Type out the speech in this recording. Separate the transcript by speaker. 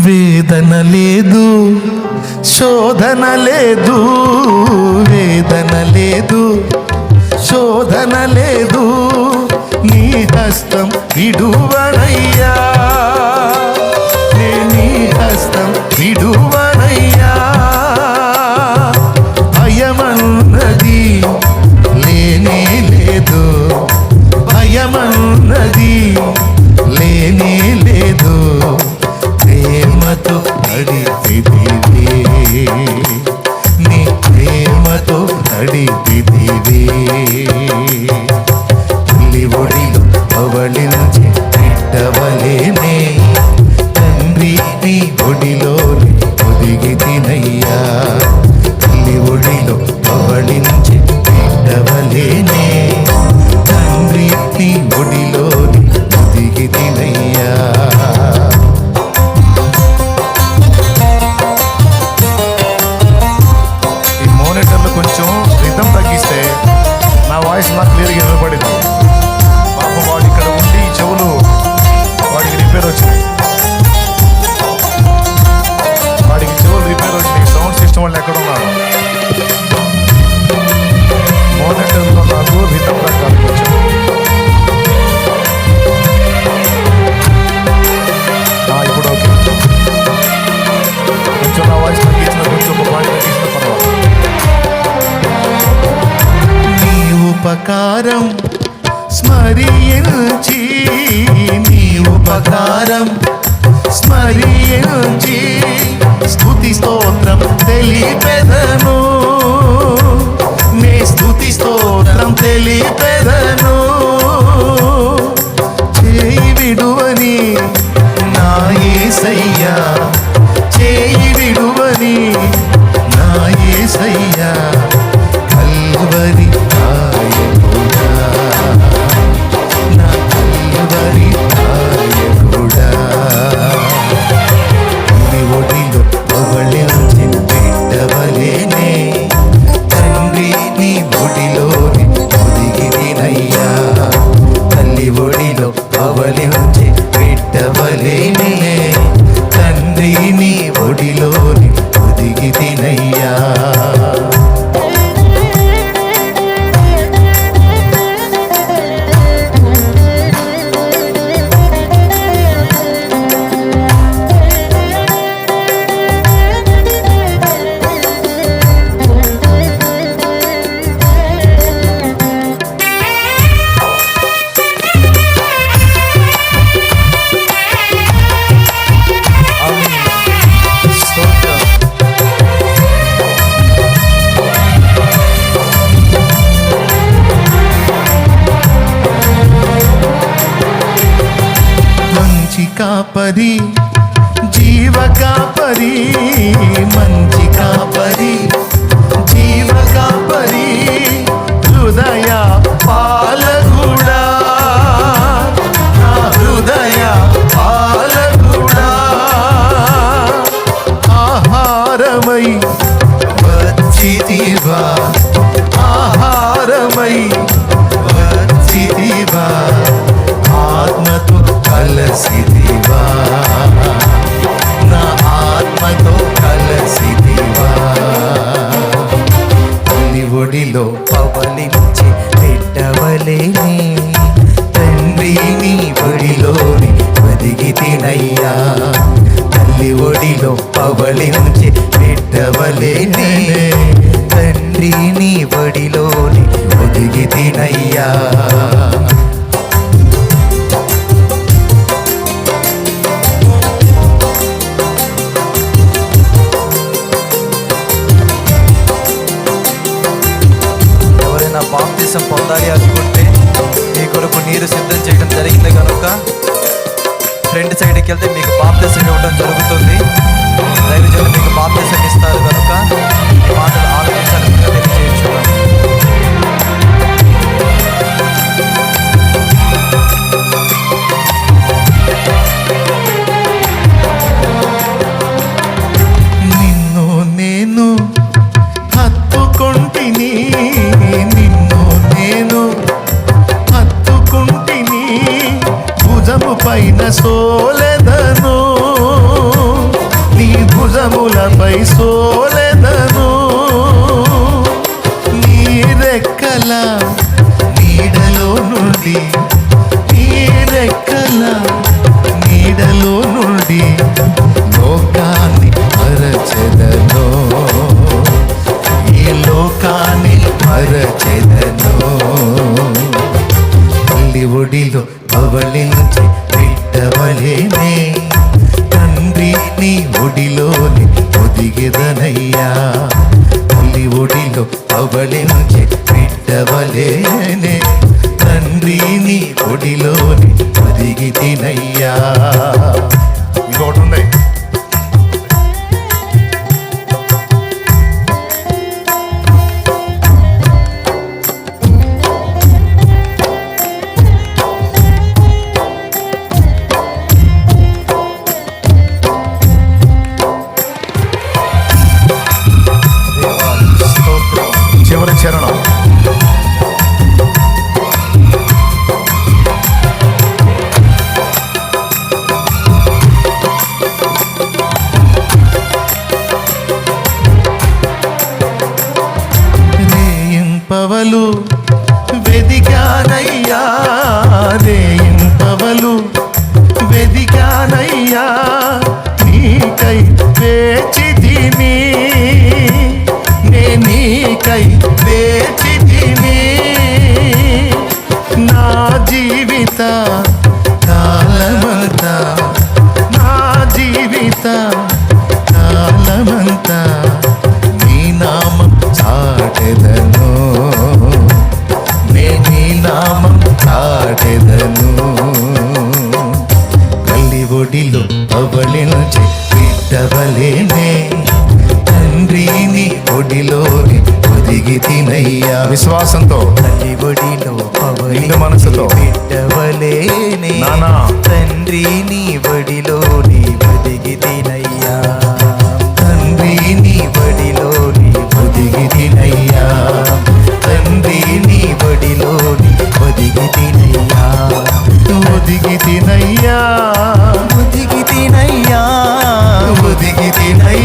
Speaker 1: వేదన లేదు, శోధన లేదు, వేదన లేదు, శోధన లేదు, నీ హస్తం విడువనయ్యా, నీ హస్తం విడువనయ్యా. భయమన్నది లేనే లేదు, భయమన్నది లేనే లేదు, ప్రేమతో నడిపిదివే, నీ ప్రేమతో నడిపిదివే. తల్లి ఒడిలో పవళించి బిడ్డవలేనే, తండ్రి నీ ఒడిలో ఒదిగి తినయ్యా. తల్లి ఒడిలో పవళించి బిడ్డవలేనే, తండ్రి నీ ఒడిలో ఒదిగి తినయ్యా. కొంచెం రిథం తగ్గిస్తే నా వాయిస్ నాకు క్లియర్గా వినపడింది. పాపం వాడు ఇక్కడ ఉండి చెవులు వాడికి రిపేర్ వచ్చినాయి, వాడికి చెవులు రిపేర్ వచ్చినాయి. సౌండ్ సిస్టమ్ వాళ్ళు ఎక్కడ ఉన్నారు? మోనిటర్లో నాకు రిథం తగ్గాలి కొంచెం. ఇప్పుడు ఓకే, కొంచెం నా వాయిస్ తగ్గించిన, కొంచెం ఒక పాయింట్ తగ్గించిన పర్వాలేదు. ఉపకారం స్మరించి, నీ ఉపకారం స్మరించి, స్తుతి స్తోత్రం తెలిపెదను, నే స్తుతి స్తోత్రం తెలిపెదను. చేయి విడువని నా యేసయ్యా, చేయి విడువని నా యేసయ్యా, కల్వరి ఆయకుడా, నా కల్వరి ఆయకుడా. నీ ఒడిలో పవళించి బిడ్డవలేనే, తండ్రి నీ ఒడిలోని ఒదిగి తినయ్యా. తల్లి ఒడిలో పవళించి బిడ్డవలేనే, తండ్రి నీ ఒడిలోని ఒదిగి తినయ్యా. కాపరి జీవ కాపరి, మంచి కాపరి జీవ కాపరి, హృదయ పాలకుడా, నా హృదయ పాలకుడా. ఆహారమై వచ్చితివా, ఆహారమై వచ్చితివా, ఆత్మతో కలసిదివా, నా ఆత్మతో కలసిదివా. తల్లి ఒడిలో పవళించి బిడ్డవలేనే, తండ్రి నీ ఒడిలోని ఒదిగి తినయ్యా. తల్లి ఒడిలో పవళించి బిడ్డవలేనే, తండ్రి నీ ఒడిలోని ఒదిగి తినయ్యా. బాప్తిసం పొందాలి అనుకుంటే మీ కొరకు నీరు సిద్ధం చేయడం జరిగింది కనుక ఫ్రంట్ సైడ్కి వెళ్తే మీకు బాప్తిసం ఇవ్వడం జరుగుతుంది. దైవజనులు మీకు బాప్తిసం ఇస్తారు కనుక ఈ మాటలు ఆలోచించాలని తెలియజేస్తున్నాను. నిన్ను నేను హత్తుకొంటిని, నిన్ను నేను హత్తుకుంటిని, భుజము పైన సోలెదను,
Speaker 2: నేలపై సోలెదను, నీ రెక్కల నీడలో నుండి, నీ రెక్కల నీడలో నుండి లోకాన్ని మరచెదను, ఈ లోకాన్ని మరచెదను. తల్లి ఒడిలో పవళించి బిడ్డవలేనే, తండ్రి నీ ఒడిలోని ఒదిగెదనయ్యా. తల్లి ఒడిలో పవళించి బిడ్డవలేనే, తండ్రి నీ ఒడిలోని ఒదిగితినయ్యా. ఇంకోటి ఉంది, చివరి చరణం. రేయింపవలు వెదిగానయ్యా, రేయింపవలు వెదిగానయ్యా, నీకై వేచితిని, నీకై వేచితిని. నా జీవిత కాలమంతా, నా జీవిత కాలమంతా నీ నామం చాటెదను, నీ నామం చాటెదను. తల్లి ఒడిలో పవళించి బిడ్డవలేనే, తండ్రి నీ ఒడిలోని ఒదిగితినయ్యా. విశ్వాసంతో
Speaker 1: తల్లి ఒడిలో
Speaker 2: నిండు మనసుతో
Speaker 1: బిడ్డవలేనే,
Speaker 2: నానా
Speaker 1: తండ్రి నీ ఒడిలోని ఒదిగితినయ్యా,
Speaker 2: తండ్రి నీ
Speaker 1: ఒడిలోని
Speaker 2: ఒదిగితినయ్యా,
Speaker 1: తండ్రి నీ ఒడిలోని ఒదిగితినయ్యా,
Speaker 2: ఒదిగితినయ్యా,
Speaker 1: ఒదిగితినయ్యా,
Speaker 2: ఒదిగితినయ్యా.